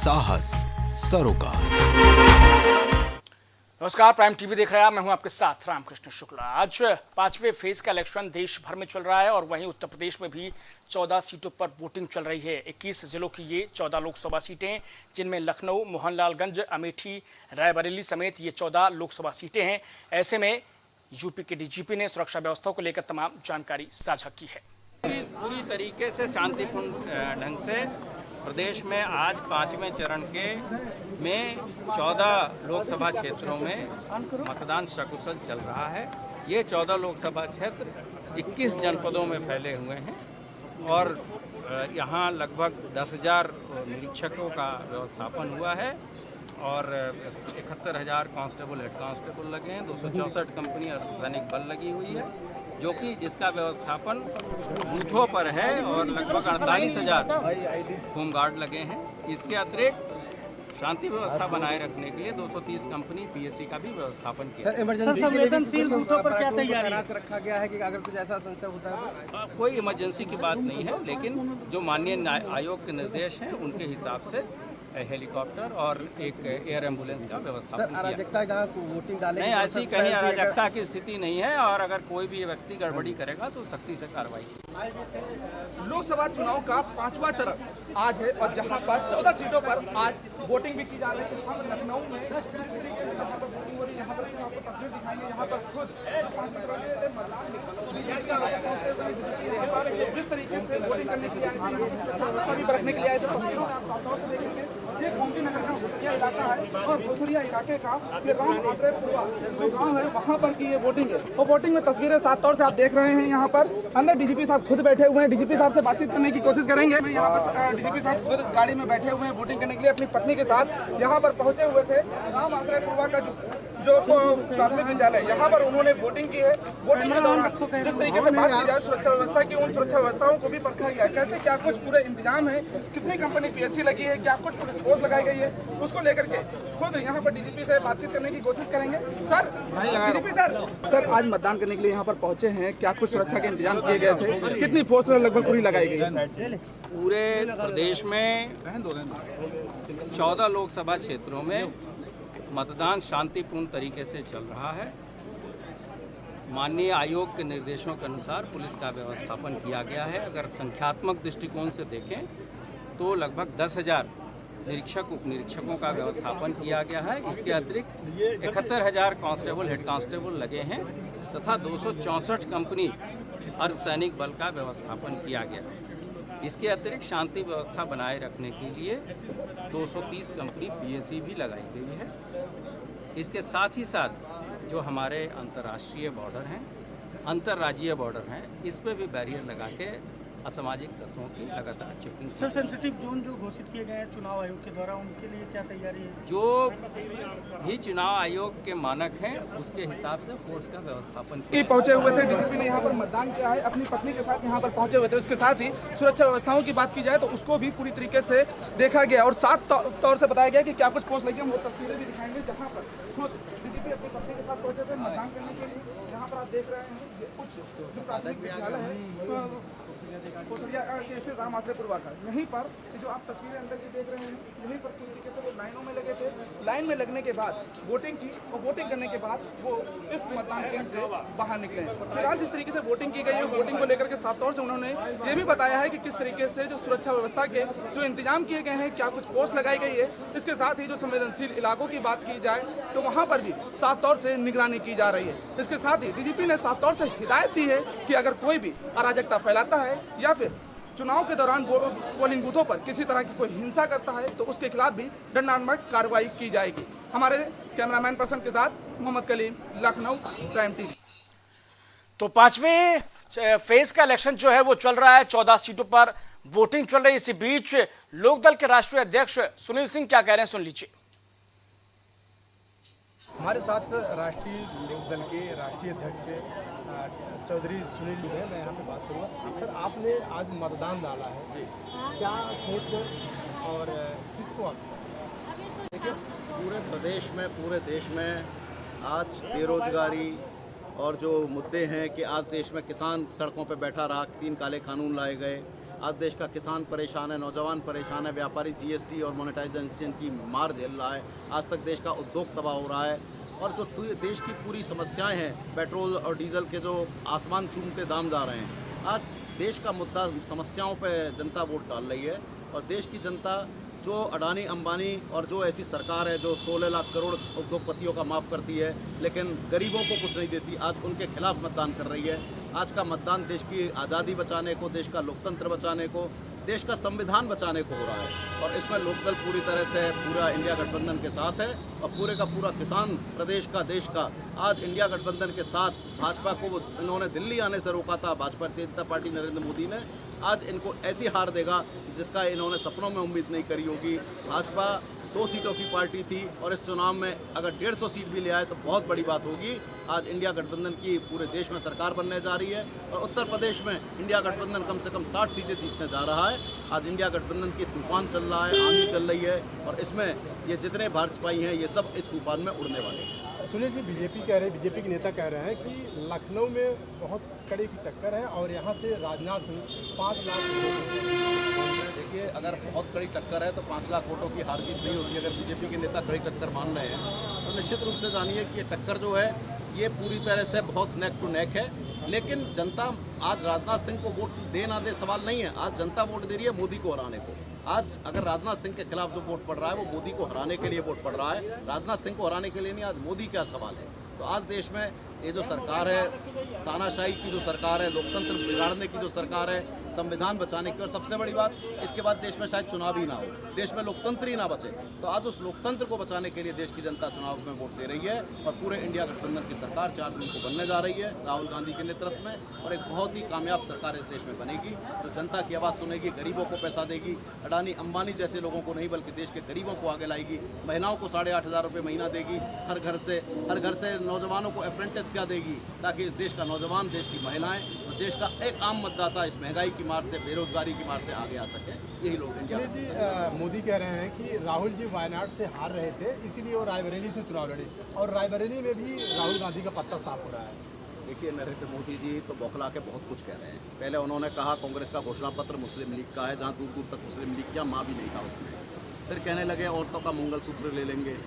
साहस सरोकार। नमस्कार, प्राइम टीवी देख रहे हैं, मैं हूं आपके साथ रामकृष्ण शुक्ला। आज पांचवें फेज का इलेक्शन देश भर में चल रहा है और वहीं उत्तर प्रदेश में भी 14 सीटों पर वोटिंग चल रही है। 21 जिलों की ये 14 लोकसभा सीटें, जिनमें लखनऊ, मोहनलालगंज, अमेठी, रायबरेली समेत ये 14 लोकसभा सीटें हैं। ऐसे में यूपी के डीजीपी ने सुरक्षा व्यवस्था को लेकर तमाम जानकारी साझा की है। पूरी तरीके से शांतिपूर्ण ढंग से प्रदेश में आज पांचवें चरण में 14 लोकसभा क्षेत्रों में मतदान सकुशल चल रहा है। ये 14 लोकसभा क्षेत्र 21 जनपदों में फैले हुए हैं और यहाँ लगभग 10,000 निरीक्षकों का व्यवस्थापन हुआ है और 71,000 कांस्टेबल, हेड कांस्टेबल लगे हैं। 264 कंपनी अर्धसैनिक बल लगी हुई है, जो कि जिसका व्यवस्थापन बूथों पर है और लगभग 48,000 होमगार्ड लगे हैं। इसके अतिरिक्त शांति व्यवस्था बनाए रखने के लिए 230 कंपनी पीएससी का भी व्यवस्थापन किया। संवेदनशील बूथों पर क्या तैयारी रखा गया है कि अगर कुछ ऐसा संशय होता है तो? कोई इमरजेंसी की बात नहीं है, लेकिन जो माननीय आयोग के निर्देश हैं उनके हिसाब से हेलीकॉप्टर और एक एयर एम्बुलेंस का व्यवस्थापन किया। अराजकता जहाँ वोटिंग डाले नहीं, ऐसी कहीं अराजकता की स्थिति नहीं है और अगर कोई भी व्यक्ति गड़बड़ी करेगा तो सख्ती से कार्रवाई। लोकसभा चुनाव का 5वां चरण आज है और जहां पर 14 सीटों पर आज वोटिंग भी की जा रही है। हम लखनऊ में यहाँ पर वोटिंग हो रही है, यहाँ पर आपको तस्वीर दिखाएंगे। यहाँ पर खुद जिस तरीके से वोटिंग करने के लिए आए थे, बरतने के लिए आए थे, तस्वीरों में आप साफ तौर से देखेंगे। ये गोमती नगर का घुसरिया इलाका है और घुसरिया इलाके का ये राम आश्रयपुरा जो गाँव है, वहाँ पर की ये वोटिंग है। और वोटिंग में तस्वीरें साफ तौर से आप देख रहे हैं। यहाँ पर अंदर डीजीपी साहब खुद बैठे हुए हैं। डीजीपी साहब से बातचीत करने की कोशिश करेंगे। यहाँ पर डीजीपी साहब खुद गाड़ी में बैठे हुए हैं वोटिंग करने के लिए अपनी पत्नी के साथ। यहाँ पर पहुंचे हुए थे। राम आश्रयपुरा का जो प्राथमिक विद्यालय, यहाँ पर उन्होंने वोटिंग की है। वोटिंग के दौरान जिस तरीके से बात की जाए सुरक्षा व्यवस्था की, उन सुरक्षा व्यवस्थाओं को भी परखा गया। कैसे क्या कुछ पूरे इंतजाम है, कितनी कंपनी पीएससी लगी है, क्या कुछ पुलिस फोर्स लगाई गई है, उसको लेकर के खुद यहाँ पर डीजीपी से बातचीत करने की कोशिश करेंगे। सर, डीजीपी सर आज मतदान करने के लिए यहाँ पर पहुंचे हैं, क्या कुछ सुरक्षा के इंतजाम किए गए थे? कितनी फोर्स में लगभग पूरी लगाई गई है? पूरे प्रदेश में 14 लोकसभा क्षेत्रों में मतदान शांतिपूर्ण तरीके से चल रहा है। माननीय आयोग के निर्देशों के अनुसार पुलिस का व्यवस्थापन किया गया है। अगर संख्यात्मक दृष्टिकोण से देखें तो लगभग 10,000 निरीक्षक, उप निरीक्षकों का व्यवस्थापन किया गया है। इसके अतिरिक्त 71,000 कांस्टेबल, हेड कांस्टेबल लगे हैं तथा 264 कंपनी अर्धसैनिक बल का व्यवस्थापन किया गया है। इसके अतिरिक्त शांति व्यवस्था बनाए रखने के लिए 230 कंपनी पीएससी भी लगाई गई है। इसके साथ ही साथ जो हमारे अंतर्राष्ट्रीय बॉर्डर हैं, अंतर्राज्यीय बॉर्डर हैं, इस पे भी बैरियर लगा के असामाजिक तत्वों की लगातार चेकिंग। सर, सेंसिटिव जोन जो घोषित किए गए हैं चुनाव आयोग के द्वारा, उनके लिए क्या तैयारी है? जो भी चुनाव आयोग के मानक हैं उसके हिसाब से फोर्स का व्यवस्थापन पहुंचे हुए थे। डीजीपी ने यहाँ पर मतदान किया है, अपनी पत्नी के साथ यहाँ पर पहुंचे हुए थे। उसके साथ ही सुरक्षा व्यवस्थाओं की बात की जाए तो उसको भी पूरी तरीके से देखा गया और साफ तौर से बताया गया कि क्या कुछ फोर्स लगी। हम वो तस्वीरें भी दिखाएंगे जहाँ पर खुद डीजीपी अपनी पत्नी के साथ पहुंचे थे मतदान करने के लिए। यहाँ पर आप देख रहे हैं ये कुछ जो प्राथमिक विद्यालय है राम आश्रयपुरा का, यहीं पर जो आप तस्वीरें अंदर की देख रहे हैं, यहीं पर पूरी तरीके से वो लाइनों में लगे थे। लाइन में लगने के बाद वोटिंग की और वोटिंग करने के बाद वो इस मतदान केंद्र से बाहर निकले। फिलहाल जिस तरीके से वोटिंग की गई है, वोटिंग को लेकर के साफ तौर से उन्होंने ये भी बताया है कि किस तरीके से जो सुरक्षा व्यवस्था के जो इंतजाम किए गए हैं, क्या कुछ फोर्स लगाई गई है। इसके साथ ही जो संवेदनशील इलाकों की बात की जाए तो वहाँ पर भी साफ तौर से निगरानी की जा रही है। इसके साथ ही डीजीपी ने साफ तौर से हिदायत दी है कि अगर कोई भी अराजकता फैलाता है या फिर चुनाव के दौरान पोलिंग बूथों पर किसी तरह की कोई हिंसा करता है तो उसके खिलाफ भी दंडात्मक कार्रवाई की जाएगी। हमारे कैमरामैन पर्सन के साथ मोहम्मद कलीम, लखनऊ, प्राइम टीवी। तो पांचवें फेज का इलेक्शन जो है वो चल रहा है। 14 सीटों पर वोटिंग चल रही है। इसी बीच लोकदल के राष्ट्रीय अध्यक्ष सुनील सिंह क्या कह रहे हैं, सुन लीजिए। हमारे साथ राष्ट्रीय लोकदल के राष्ट्रीय अध्यक्ष चौधरी सुनील जी हैं। मैं यहाँ पे बात करूँगा। सर, आपने आज मतदान डाला है, क्या सोच कर और किसको आप? देखिए, पूरे प्रदेश में, पूरे देश में आज बेरोजगारी और जो मुद्दे हैं कि आज देश में किसान सड़कों पर बैठा रहा, 3 काले कानून लाए गए, आज देश का किसान परेशान है, नौजवान परेशान है, व्यापारी जीएसटी और मोनेटाइजेशन की मार झेल रहा है। आज तक देश का उद्योग तबाह हो रहा है और जो देश की पूरी समस्याएं हैं, पेट्रोल और डीजल के जो आसमान चूमते दाम जा रहे हैं, आज देश का मुद्दा समस्याओं पे जनता वोट डाल रही है। और देश की जनता जो अडानी अंबानी और जो ऐसी सरकार है जो 16 लाख करोड़ उद्योगपतियों का माफ़ करती है लेकिन गरीबों को कुछ नहीं देती, आज उनके खिलाफ मतदान कर रही है। आज का मतदान देश की आज़ादी बचाने को, देश का लोकतंत्र बचाने को, देश का संविधान बचाने को हो रहा है। और इसमें लोकदल पूरी तरह से पूरा इंडिया गठबंधन के साथ है और पूरे का पूरा किसान प्रदेश का, देश का आज इंडिया गठबंधन के साथ। भाजपा को वो इन्होंने दिल्ली आने से रोका था, भाजपा जनता पार्टी नरेंद्र मोदी ने, आज इनको ऐसी हार देगा जिसका इन्होंने सपनों में उम्मीद नहीं करी होगी। भाजपा 2 सीटों की पार्टी थी और इस चुनाव में अगर 150 सीट भी ले आए तो बहुत बड़ी बात होगी। आज इंडिया गठबंधन की पूरे देश में सरकार बनने जा रही है और उत्तर प्रदेश में इंडिया गठबंधन कम से कम 60 सीटें जीतने जा रहा है। आज इंडिया गठबंधन की तूफान चल रहा है, आंधी चल रही है और इसमें ये जितने भाजपाई हैं ये सब इस तूफान में उड़ने वाले हैं। सुनील जी, बीजेपी के नेता कह रहे हैं कि लखनऊ में बहुत कड़ी की टक्कर है और यहाँ से राजनाथ सिंह 5 लाख। देखिए, अगर बहुत कड़ी टक्कर है तो 5 लाख वोटों की हार जीत नहीं होती। अगर बीजेपी के नेता कड़ी टक्कर मान रहे हैं तो निश्चित रूप से जानिए कि ये टक्कर जो है ये पूरी तरह से बहुत नेक टू नेक है। लेकिन जनता आज राजनाथ सिंह को वोट दे ना दे सवाल नहीं है, आज जनता वोट दे रही है मोदी को हराने को। आज अगर राजनाथ सिंह के खिलाफ जो वोट पड़ रहा है वो मोदी को हराने के लिए वोट पड़ रहा है, राजनाथ सिंह को हराने के लिए नहीं। आज मोदी का सवाल है। तो आज देश में ये जो सरकार है, तानाशाही की जो सरकार है, लोकतंत्र बिगाड़ने की जो सरकार है, संविधान बचाने की, और सबसे बड़ी बात इसके बाद देश में शायद चुनाव ही ना हो, देश में लोकतंत्र ही ना बचे। तो आज उस लोकतंत्र को बचाने के लिए देश की जनता चुनाव में वोट दे रही है और पूरे इंडिया गठबंधन की सरकार 4 जून को बनने जा रही है राहुल गांधी के नेतृत्व में। और एक बहुत ही कामयाब सरकार इस देश में बनेगी जो जनता की आवाज़ सुनेगी, गरीबों को पैसा देगी, अडानी अंबानी जैसे लोगों को नहीं बल्कि देश के गरीबों को आगे लाएगी, महिलाओं को 8,500 रुपये महीना देगी, हर घर से नौजवानों को अप्रेंटिस क्या देगी ताकि इस देश का नौजवान, देश की महिलाएं और देश का एक आम मतदाता इस महंगाई की मार से, बेरोजगारी की मार से आगे आ सके। यही लोग इंडिया सुनील जी, मोदी कह रहे हैं कि राहुल जी वायनाड से हार रहे थे इसीलिए वो रायबरेली से चुनाव लड़े और रायबरेली में भी राहुल गांधी का पत्ता साफ हो रहा है। देखिए, नरेंद्र मोदी जी तो बौखला के बहुत कुछ कह रहे हैं। पहले उन्होंने कहा कांग्रेस का घोषणा पत्र मुस्लिम लीग का है, जहां दूर दूर तक मुस्लिम लीग क्या माँ भी नहीं था उसमें। फिर कहने लगे औरतों का मंगलसूत्र ले लेंगे,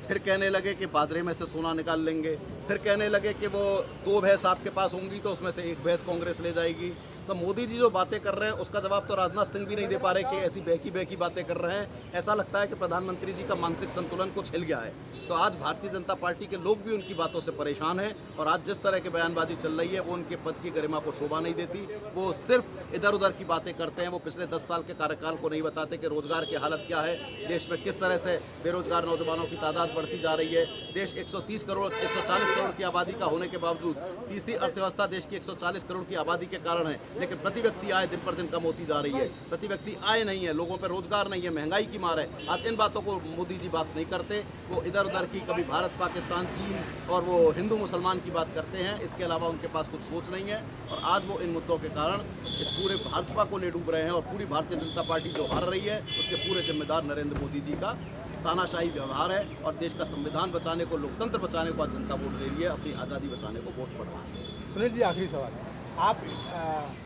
फिर कहने लगे कि बाजरे में से सोना निकाल लेंगे, फिर कहने लगे कि वो 2 भैंस आपके पास होंगी तो उसमें से 1 भैंस कांग्रेस ले जाएगी। तो मोदी जी जो बातें कर रहे हैं उसका जवाब तो राजनाथ सिंह भी नहीं दे पा रहे कि ऐसी बहकी बातें कर रहे हैं। ऐसा लगता है कि प्रधानमंत्री जी का मानसिक संतुलन कुछ हिल गया है। तो आज भारतीय जनता पार्टी के लोग भी उनकी बातों से परेशान हैं और आज जिस तरह की बयानबाजी चल रही है वो उनके पद की गरिमा को शोभा नहीं देती। वो सिर्फ इधर उधर की बातें करते हैं, वो पिछले 10 साल के कार्यकाल को नहीं बताते कि रोजगार की हालत क्या है, देश में किस तरह से बेरोजगार नौजवानों की तादाद बढ़ती जा रही है। देश 140 करोड़ की आबादी का होने के बावजूद तीसरी अर्थव्यवस्था देश की 140 करोड़ की आबादी के कारण है, लेकिन प्रति व्यक्ति आय दिन पर दिन कम होती जा रही है। प्रति व्यक्ति आय नहीं है, लोगों पर रोजगार नहीं है, महंगाई की मार है। आज इन बातों को मोदी जी बात नहीं करते, वो इधर उधर की कभी भारत पाकिस्तान चीन और वो हिंदू मुसलमान की बात करते हैं। इसके अलावा उनके पास कुछ सोच नहीं है और आज वो इन मुद्दों के कारण इस पूरे भाजपा को ले डूब रहे हैं और पूरी भारतीय जनता पार्टी जो हार रही है उसके पूरे जिम्मेदार नरेंद्र मोदी जी का तानाशाही व्यवहार है और देश का संविधान बचाने को, लोकतंत्र बचाने को आज जनता वोट दे रही है, अपनी आज़ादी बचाने को वोट पड़ रहा है। सुनील जी, आखिरी सवाल, आप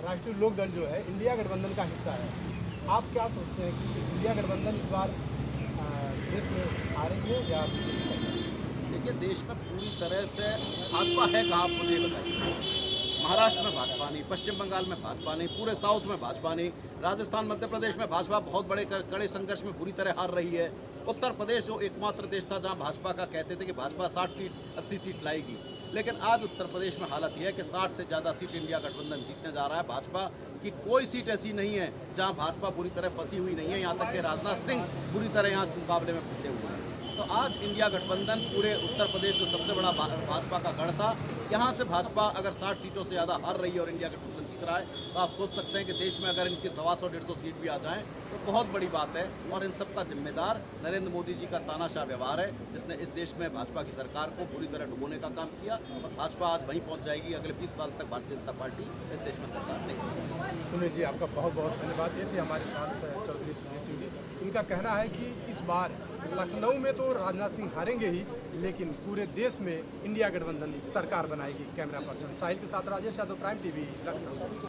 राष्ट्रीय लोक दल जो है इंडिया गठबंधन का हिस्सा है, आप क्या सोचते हैं कि इंडिया गठबंधन इस बार देश में आ रही है या? देखिए, देश में पूरी तरह से भाजपा है कहाँ, आप मुझे बताइए। महाराष्ट्र में भाजपा नहीं, पश्चिम बंगाल में भाजपा नहीं, पूरे साउथ में भाजपा नहीं, राजस्थान मध्य प्रदेश में भाजपा बहुत बड़े कड़े संघर्ष में बुरी तरह हार रही है। उत्तर प्रदेश जो एकमात्र देश था जहां भाजपा का कहते थे कि भाजपा 60 सीट 80 सीट लाएगी, लेकिन आज उत्तर प्रदेश में हालत यह है कि 60 से ज़्यादा सीट इंडिया गठबंधन जीतने जा रहा है। भाजपा की कोई सीट ऐसी नहीं है जहां भाजपा बुरी तरह फंसी हुई नहीं है, यहाँ तक कि राजनाथ सिंह बुरी तरह यहाँ मुकाबले में फंसे हुए हैं। तो आज इंडिया गठबंधन पूरे उत्तर प्रदेश जो सबसे बड़ा भाजपा का गढ़ था, यहाँ से भाजपा अगर 60 सीटों से ज़्यादा हार रही है और इंडिया गठबंधन जीत रहा है तो आप सोच सकते हैं कि देश में अगर इनकी 125-150 सीट भी आ जाएं तो बहुत बड़ी बात है। और इन सब का जिम्मेदार नरेंद्र मोदी जी का तानाशाह व्यवहार है, जिसने इस देश में भाजपा की सरकार को बुरी तरह डुबोने का काम किया और भाजपा आज वहीं पहुँच जाएगी। अगले 20 साल तक भारतीय जनता पार्टी इस देश में सरकार नहीं। सुनील जी, आपका बहुत बहुत धन्यवाद। ये थे हमारे साथ चौधरी सुनील सिंह जी। इनका कहना है कि इस बार लखनऊ में तो राजनाथ सिंह हारेंगे ही, लेकिन पूरे देश में इंडिया गठबंधन सरकार बनाएगी। कैमरा पर्सन साहिल के साथ राजेश यादव, प्राइम टीवी, लखनऊ।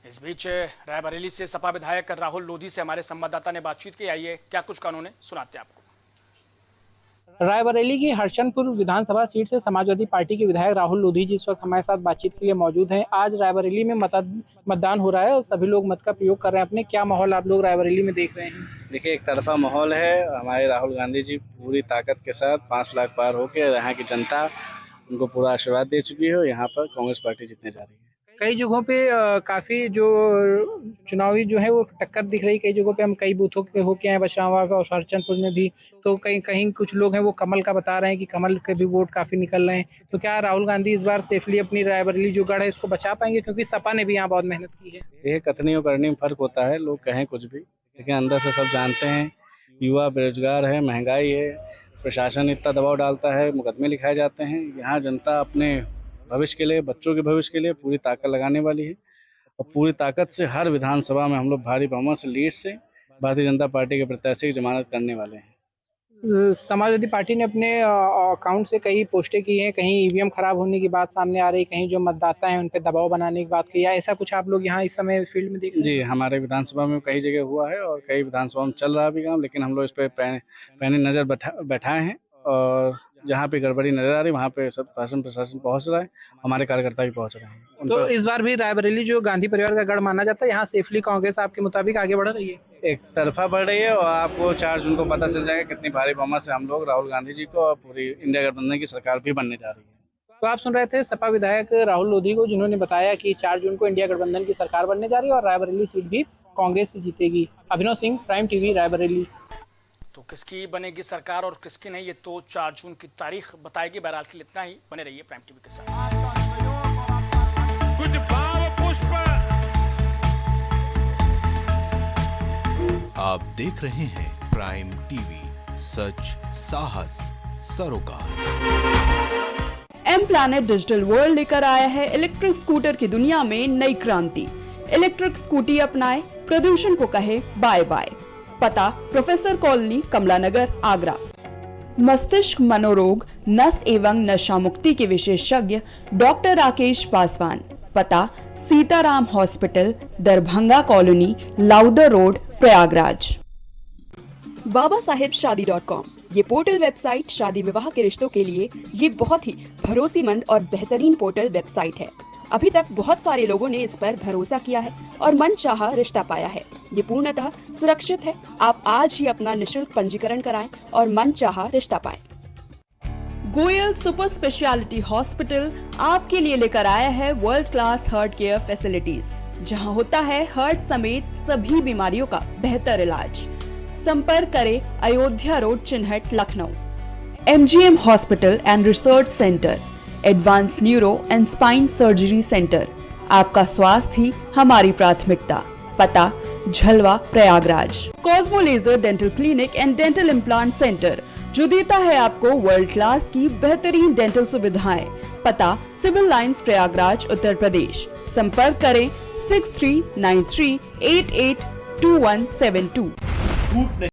इस बीच रायबरेली से सपा विधायक राहुल लोधी से हमारे संवाददाता ने बातचीत की। आइए क्या कुछ कहा उन्होंने, सुनाते हैं आपको। रायबरेली की हरचंदपुर विधानसभा सीट से समाजवादी पार्टी के विधायक राहुल लोधी जी इस वक्त हमारे साथ बातचीत के लिए मौजूद हैं। आज रायबरेली में मतदान हो रहा है और सभी लोग मत का प्रयोग कर रहे हैं अपने। क्या माहौल आप लोग रायबरेली में देख रहे हैं? देखिए, एक तरफा माहौल है। हमारे राहुल गांधी जी पूरी ताकत के साथ 5 लाख पार होकर यहाँ की जनता उनको पूरा आशीर्वाद दे चुकी है। यहाँ पर कांग्रेस पार्टी जीतने जा रही है। कई जगहों पे काफी जो चुनावी जो है वो टक्कर दिख रही। कई जगहों पे हम कई बूथों के होके आए, बछावा और हरचंदपुर में भी, तो कहीं कुछ लोग हैं वो कमल का बता रहे हैं कि कमल के भी वोट काफी निकल रहे हैं। तो क्या राहुल गांधी इस बार सेफली अपनी रायबरेली जो गढ़ है उसको बचा पाएंगे, क्योंकि सपा ने भी यहाँ बहुत मेहनत की है? ये कथनी और करनी में फर्क होता है। लोग कहें कुछ भी, लेकिन अंदर से सब जानते हैं। युवा बेरोजगार है, महंगाई है, प्रशासन इतना दबाव डालता है, मुकदमे लिखाए जाते हैं। यहाँ जनता अपने भविष्य के लिए, बच्चों के भविष्य के लिए पूरी ताकत लगाने वाली है और पूरी ताकत से हर विधानसभा में हम लोग भारी बहुमत से लीड से भारतीय जनता पार्टी के प्रत्याशी की जमानत करने वाले हैं। समाजवादी पार्टी ने अपने अकाउंट से कई पोस्टें की हैं, कहीं ईवीएम खराब होने की बात सामने आ रही, कहीं जो मतदाता हैं उन पर दबाव बनाने की बात की है। ऐसा कुछ आप लोग यहाँ इस समय फील्ड में देख रहे हैं? जी, हमारे विधानसभा में कई जगह हुआ है और कई विधानसभा में चल रहा भी काम, लेकिन हम लोग इस पर पैनी नज़र बैठाए हैं और जहाँ पे गड़बड़ी नजर आ रही वहाँ पे सब प्रशासन पहुँच रहा है, हमारे कार्यकर्ता भी पहुँच रहे हैं। तो इस बार भी रायबरेली जो गांधी परिवार का गढ़ माना जाता है, यहाँ सेफली कांग्रेस आपके मुताबिक आगे बढ़ रही है? एक तरफा बढ़ रही है और आपको 4 जून को पता चल जाएगा कितनी भारी बहुमत से हम लोग राहुल गांधी जी को और पूरी इंडिया गठबंधन की सरकार भी बनने जा रही है। तो आप सुन रहे थे सपा विधायक राहुल लोधी को, जिन्होंने बताया कि 4 जून को इंडिया गठबंधन की सरकार बनने जा रही है और रायबरेली सीट भी कांग्रेस से जीतेगी। अभिनव सिंह, प्राइम टीवी, रायबरेली। तो किसकी बनेगी सरकार और किसकी नहीं, ये तो 4 जून की तारीख बताएगी। बहरहाल के लिए इतना ही, बने रहिए प्राइम टीवी के साथ। कुछ भाव पुष्प। आप देख रहे हैं प्राइम टीवी, सच साहस सरोकार। एम प्लैनेट डिजिटल वर्ल्ड लेकर आया है इलेक्ट्रिक स्कूटर की दुनिया में नई क्रांति। इलेक्ट्रिक स्कूटी अपनाएं, प्रदूषण को कहे बाय बाय। पता प्रोफेसर कॉलोनी, कमला नगर, आगरा। मस्तिष्क मनोरोग, नस एवं नशा मुक्ति के विशेषज्ञ डॉक्टर राकेश पासवान। पता Sitaram hospital, Darbhanga colony, Lowther road, Prayagraj. babasahebshadi.com ये पोर्टल वेबसाइट शादी विवाह के रिश्तों के लिए ये बहुत ही भरोसेमंद और बेहतरीन पोर्टल वेबसाइट है। अभी तक बहुत सारे लोगों ने इस पर भरोसा किया है और मनचाहा रिश्ता पाया है। ये पूर्णतः सुरक्षित है। आप आज ही अपना निशुल्क पंजीकरण कराएं और मनचाहा रिश्ता पाएं। गोयल सुपर स्पेशलिटी हॉस्पिटल आपके लिए लेकर आया है world class heart care facilities, जहां होता है हार्ट समेत सभी बीमारियों का बेहतर इलाज। संपर्क करें Ayodhya road, Chinhat, Lucknow. MGM hospital and research centre, advance neuro and spine surgery centre. आपका स्वास्थ्य ही हमारी प्राथमिकता। पता Jhalwa, Prayagraj. Cosmo laser dental clinic and dental implant centre, जो देता है आपको वर्ल्ड क्लास की बेहतरीन डेंटल सुविधाएं। पता सिविल लाइंस, प्रयागराज, उत्तर प्रदेश। संपर्क करें 6393882172।